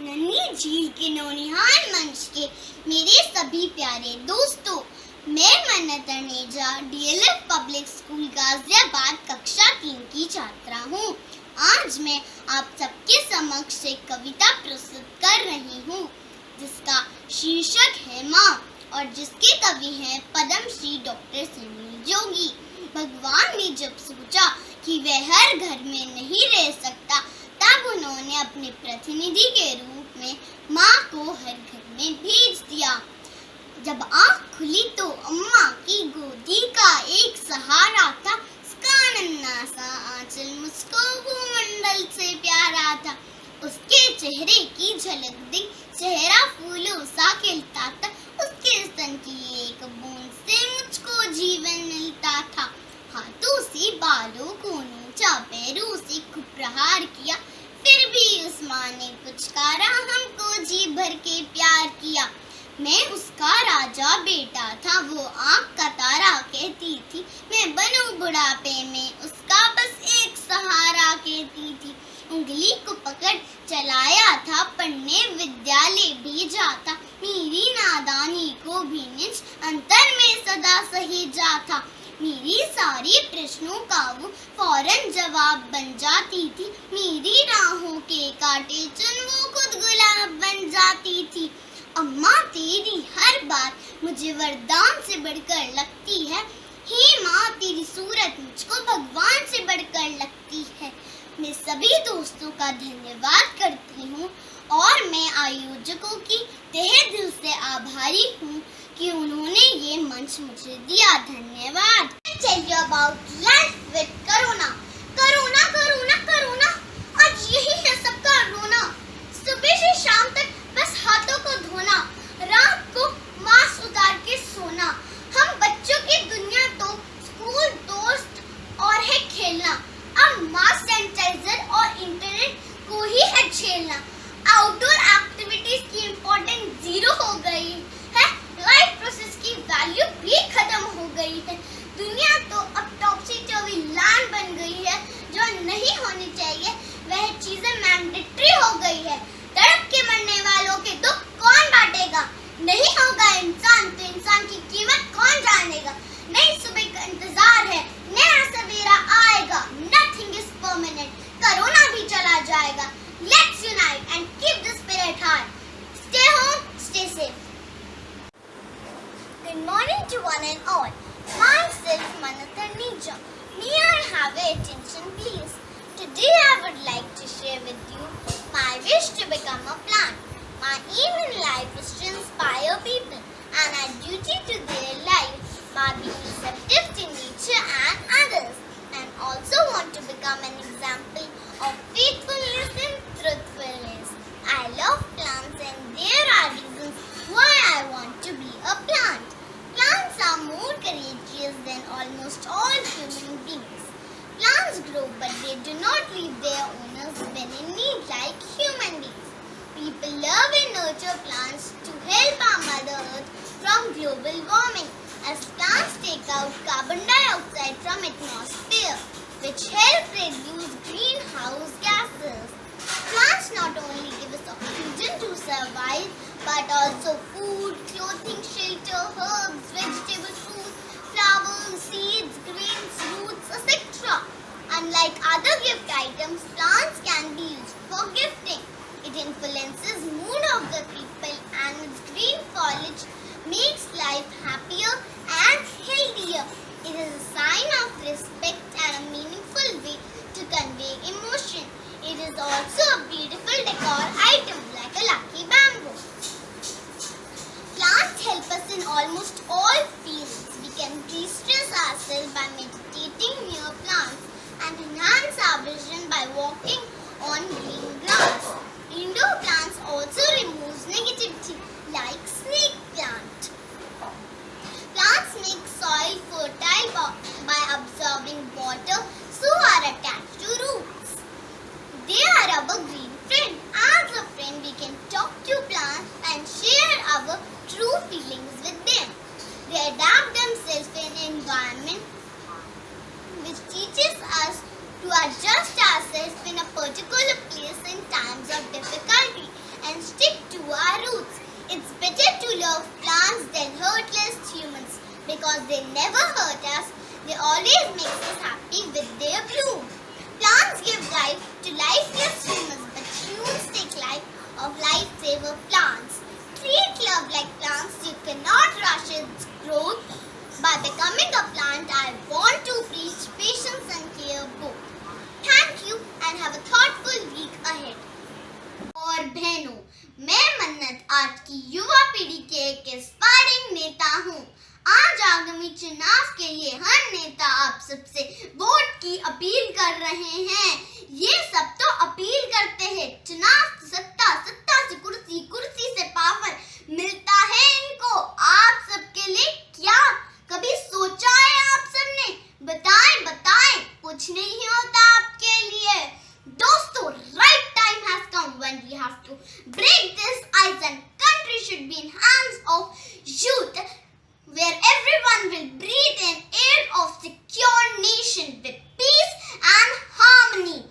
नन्ही झील के नौनिहाल मंच के मेरे सभी प्यारे दोस्तों, मैं मन्नत Taneja DLF public school Ghaziabad कक्षा 3 की छात्रा हूँ। आज मैं आप सबके समक्ष एक कविता प्रस्तुत कर रही हूँ जिसका शीर्षक है माँ और जिसके कवि हैं पद्मश्री डॉक्टर सुनील जोगी। भगवान ने जब सोचा कि वह हर घर में नहीं रह सकता, तब उन्होंने अपने प्रतिनिधि के रूप में माँ को हर घर में भेज दिया। जब आँख खुली तो अम्मा की गोदी का एक सहारा था, उसका नन्हा सा आंचल मुझको भूमंडल से प्यारा था। उसके चेहरे की झलक देख चेहरा फूलों सा खिलता था, उसके स्तन की एक बूंद से मुझको जीवन मिलता था। हाथों से बालों को नोचा, पैरों से खूब प्रहार किया, फिर भी उस माँ ने पुचकारा, हमको जी भर के प्यार किया। मैं उसका राजा बेटा था, वो आँख का तारा कहती थी, मैं बनूं बुढ़ापे में उसका बस एक सहारा कहती थी। उंगली को पकड़ चलाया था, पढ़ने विद्यालय भेजा था, मेरी नादानी को भी निज अंतर में सदा सहेजा था। मेरी सारी प्रश्नों का वो फौरन जवाब बन जाती थी, मेरी राहों के कांटे चुन वो खुद गुलाब बन जाती थी। अम्मा तेरी हर बात मुझे वरदान से बढ़कर लगती है, हे माँ तेरी सूरत मुझको भगवान से बढ़कर लगती है। मैं सभी दोस्तों का धन्यवाद करती हूँ और मैं आयोजकों की तहे दिल से आभारी हूँ कि उन्होंने ये मंच मुझे दिया। धन्यवाद। Tell you about life with corona. Corona corona corona, आज यही है सबका रोना। सुबह से शाम तक बस हाथों को धोना, रात को मास्क उतार के सोना। हम बच्चों की दुनिया तो स्कूल, दोस्त और है खेलना। अब मास्क, सैनिटाइजर और इंटरनेट को ही है झेलना। आउटडोर एक्टिविटीज की इम्पोर्टेंस जीरो हो गई है, लाइफ प्रोसेस की वैल्यू भी खत्म हो गई है। दुनिया तो अब टॉप्सी टॉवी लैंड बन गई है, जो नहीं होनी चाहिए वह चीजें मैंडेटरी हो गई है। तड़प के मरने वालों के दुख कौन बांटेगा? नहीं होगा इंसान तो इंसान की कीमत कौन जानेगा? नई सुबह का इंतजार है, नया सवेरा आएगा, नथिंग इज परमानेंट, कोरोना भी चला जाएगा। Let's unite and keep the spirit high. Stay home, stay safe. Good morning to one and all. Myself Mannat Taneja. May I have your attention please? Today I would like to share with you my wish to become a plant. My aim in life is to inspire people and our duty to their life by being receptive to nature and others, and also want to become an example of faithfulness and truthfulness. I love plants and there are reasons why I want to be a plant. Plants are more courageous than almost all human beings. Plants grow but they do not leave their owners when in need like human beings. People love and nurture plants to help our Mother Earth from global warming, as plants take out carbon dioxide from atmosphere, which help reduce greenhouse gases. Plants not only give us oxygen to survive, but also food, clothing, shelter, herbs, vegetable food, flowers, seeds, grains, roots, etc. Unlike other gift items, plants can be used for gifting. It influences mood of the people and its green foliage makes life happier and healthier. It is a sign of respect and a meaningful way to convey emotion. It is also a beautiful decor item like a lucky bamboo. Plants help us in almost all fields. We can de-stress ourselves by meditating near plants and enhance our vision by walking on green grass. Indoor plants also removes negativity like snake plant. because they never hurt us. They always make us happy with their bloom. Plants give life to lifeless humans, but humans take life of lifesaver plants. Treat love like plants. You cannot rush its growth. By becoming a plant, I want to preach patience and care both. Thank you and have a thoughtful week ahead. और बहनों, मैं मन्नत आज की युवा पीढ़ी के एक इंस्पायरिंग नेता हूँ। आज आगामी चुनाव के लिए हर नेता आप सबसे वोट की अपील कर रहे हैं। ये सब तो अपील करते हैं, चुनाव से सत्ता, सत्ता से कुर्सी, कुर्सी से पावर मिलता है इनको। आप सबके लिए क्या कभी सोचा है आप सबने? बताएं बताएं, कुछ नहीं होता आपके लिए। दोस्तों, right time has come when we have to break this ice and country should be in hands of youth, where everyone will breathe in air of secure nation with peace and harmony.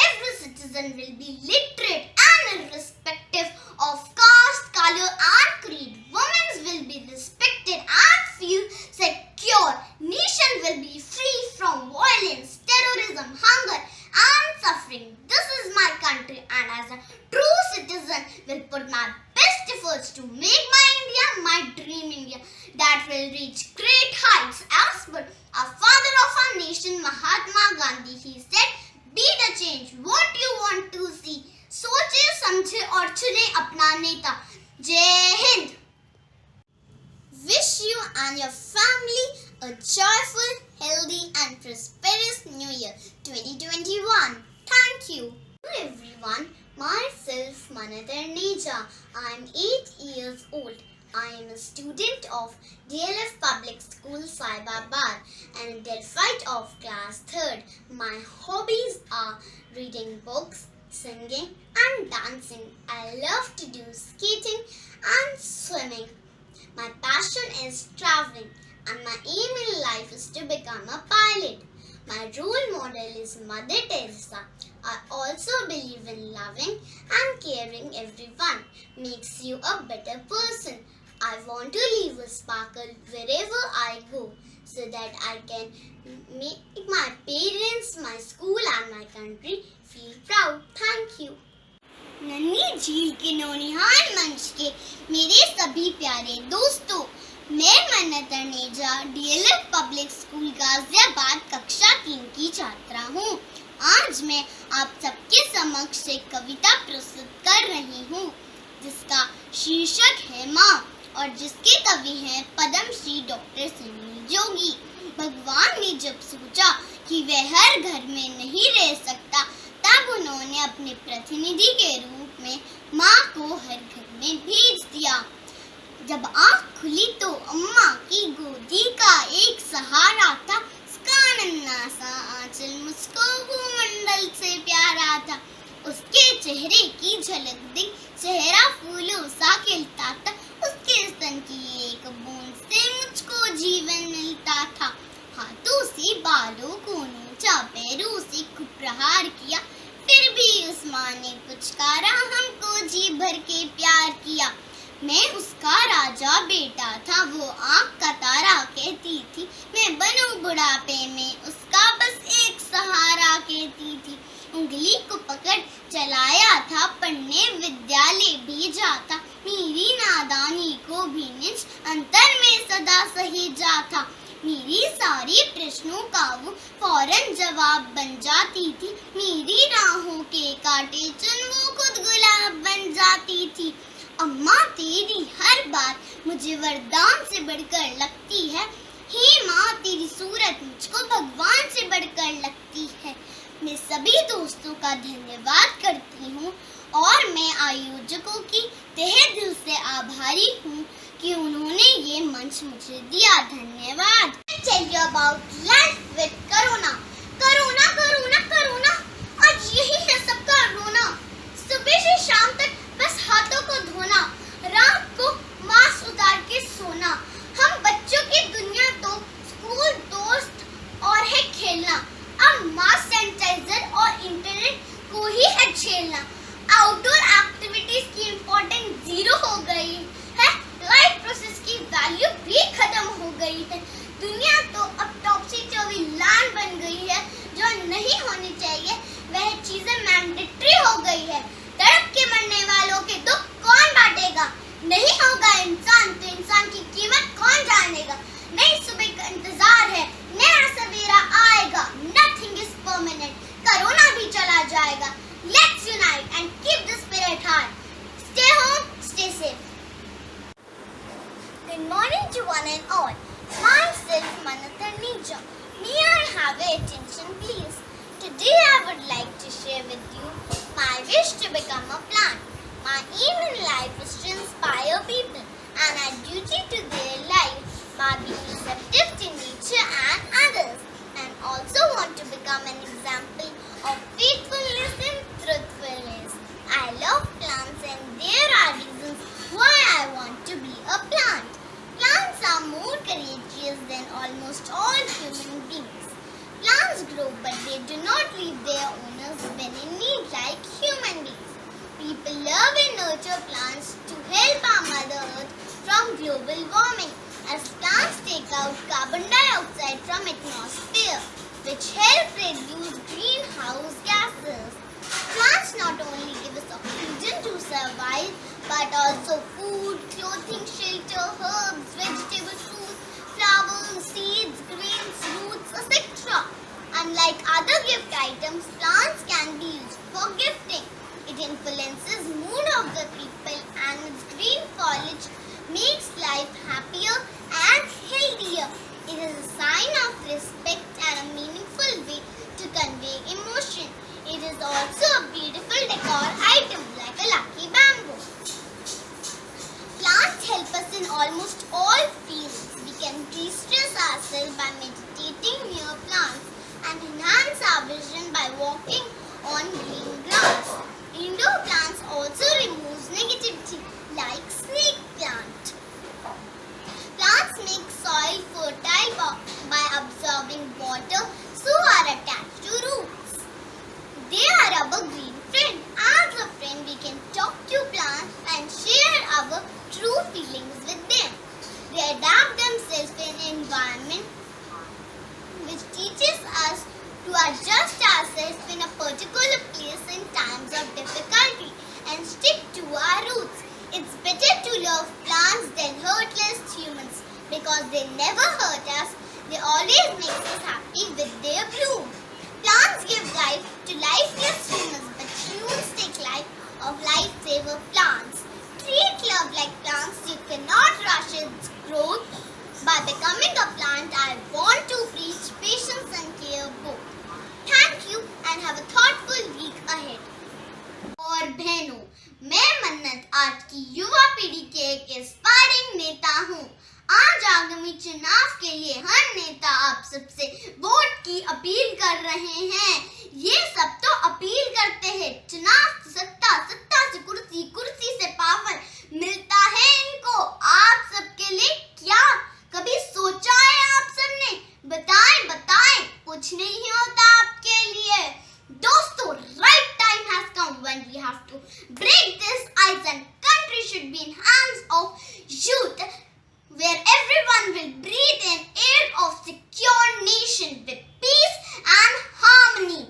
Every citizen will be literate and irrespective of caste, color and creed. Women will be respected and feel secure. Nation will be free from violence, terrorism, hunger and suffering. This is my country, and as a true citizen will put my best efforts to make my India my dream India that will reach great heights. As per our father of our nation, Mahatma Gandhi, he said, be the change what you want to see. सोचे समझे और चुने अपना नेता। जय Hind. Wish you and your family a joyful, healthy and prosperous New Year 2021. Thank you. Hello everyone, myself Mannat Taneja. I am 8 years old. I am a student of DLF Public School Saibabad and a Delphite of class 3rd. My hobbies are reading books, singing and dancing. I love to do skating and swimming. My passion is traveling and my aim in life is to become a pilot. My role model is Mother Teresa. I also believe in loving and caring everyone makes you a better person. I want to leave a sparkle wherever I go so that I can make my parents, my school and my country feel proud. Thank you. नन्ही झील के नौनिहाल मंच के मेरे सभी प्यारे दोस्तों, मैं मन्नत Taneja DLF public school Ghaziabad कक्षा 3 की छात्रा हूँ। आज मैं आप सबके समक्ष एक कविता प्रस्तुत कर रही हूँ जिसका शीर्षक है माँ और जिसके कवि हैं पद्मश्री डॉक्टर सुनील जोगी। भगवान ने जब सोचा कि वह हर घर में नहीं रह सकता, तब उन्होंने अपने प्रतिनिधि के रूप में माँ को हर घर में भेज दिया। जब आँख खुली तो अम्मा की गोदी का एक सहारा था, उसका नन्हा सा आंचल मुझको भूमंडल से प्यारा था। उसके चेहरे की झलक देख चेहरा फूलों सा खिलता था, उसके स्तन की एक बूंद से मुझको जीवन मिलता था। हाथों से बालों को नोचा, पैरों से खूब प्रहार किया, फिर भी उस माँ ने पुचकारा, हमको जी भर के प्यार किया। मैं उसका राजा बेटा था, वो आँख का तारा कहती थी, मैं बनूं बुढ़ापे में उसका बस एक सहारा कहती थी। उंगली को पकड़ चलाया था, पढ़ने विद्यालय भेजा था, मेरी नादानी को भी निज अंतर में सदा सहेजा था। मेरी सारी प्रश्नों का वो फौरन जवाब बन जाती थी, मेरी राहों के कांटे चुन वो खुद गुलाब बन जाती थी। अम्मा तेरी हर बात मुझे वरदान से बढ़कर लगती है, हे माँ तेरी सूरत मुझको भगवान से बढ़कर लगती है। मैं सभी दोस्तों का धन्यवाद करती हूँ और मैं आयोजकों की तहे दिल से आभारी हूँ कि उन्होंने ये मंच मुझे दिया। धन्यवाद। Tell you about life with Corona. Corona, Corona, Corona. आज यही है सबका रोना। सुबह से शाम तक बस हाथों को धोना, रात को मास्क उतार के सोना। हम बच्चों की दुनिया तो स्कूल, दोस्त और है खेलना। अब मास्क, सैनिटाइजर और इंटरनेट को ही है झेलना। आउटडोर एक्टिविटीज की इम्पोर्टेंस 0 हो गई है, लाइफ प्रोसेस की वैल्यू भी खत्म हो गई है। nurture plants to help our Mother Earth from global warming, as plants take out carbon dioxide from atmosphere, which help reduce greenhouse gases. Plants not only give us oxygen to survive, but also food, clothing, shelter, herbs, vegetables, fruits, flowers, seeds, grains, roots, etc. Unlike other gift items, plants can be used for gifting. It influences mood of the people, and its green foliage makes life happier and healthier. It is a sign of respect and a meaningful way to convey emotion. It is also a beautiful decor item like a lucky bamboo. Plants help us in almost all fields. We can de-stress ourselves by meditating near plants and enhance our vision by walking on green grass. Indoor plants also removes negativity like snake plant. Plants make soil fertile by absorbing water, so are attached to roots. They are our green friend. As a friend, we can talk to plants and share our true feelings with them. They adapt themselves to an environment which teaches us to adjust ourselves in a particular place in times of difficulty and stick to our roots. It's better to love plants than heartless humans because they never hurt us. They always make us happy with their bloom. Plants give life to lifeless humans, but humans take life of lifesaver plants. Treat love like plants. You cannot rush its growth. By becoming a plant, I want to preach patience and care both. Thank you and have a thoughtful week ahead. और बहनों, मैं मन्नत आज की युवा पीढ़ी के एक इंस्पायरिंग नेता हूँ। आज आगामी चुनाव के लिए हर नेता आप सबसे वोट की अपील कर रहे हैं। ये सब तो अपील करते हैं, चुनाव सत्ता, सत्ता से कुर्सी, कुर्सी से पावर मिलता है इनको। आप सबके लिए क्या कभी सोचा है आप सबने? बताएं बताएं, कुछ नहीं होता आपके लिए। दोस्तों, right time has come when we have to break this ice and country should be in hands of youth, where everyone will breathe in air of secure nation with peace and harmony.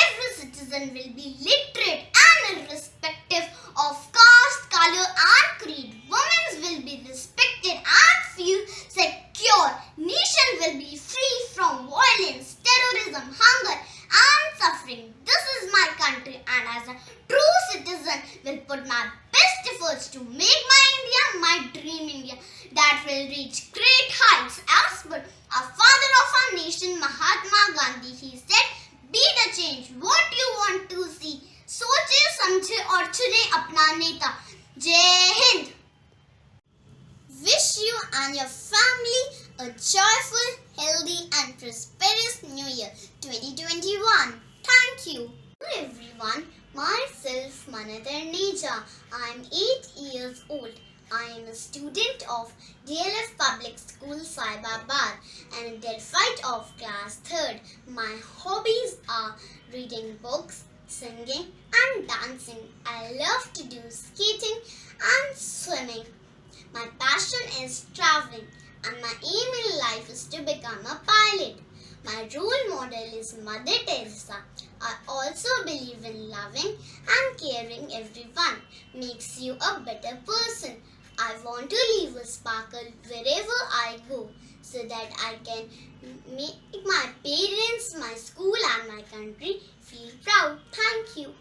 Every citizen will be literate and irrespective of caste, color and creed. Women will be respected and feel secure. Nation will be free from violence, terrorism, hunger and suffering. This is my country, and as a true citizen will put my best efforts to make my India my dream India that will reach great heights. As per our father of our nation, Mahatma Gandhi, he said, be the change what you want to see. सोचे समझे और चुने अपना नेता। जय Hind. Wish you and your family a joyful, healthy and prosperous New Year 2021. Thank you. Hello everyone, myself Manat Neja. I am 8 years old. I am a student of DLF Public School Saibabad and a Delphite of class 3rd. My hobbies are reading books, singing and dancing. I love to do skating and swimming. My passion is traveling and my aim in life is to become a pilot. My role model is Mother Teresa. I also believe in loving and caring everyone makes you a better person. I want to leave a sparkle wherever I go so that I can make my parents, my school and my country feel proud. Thank you.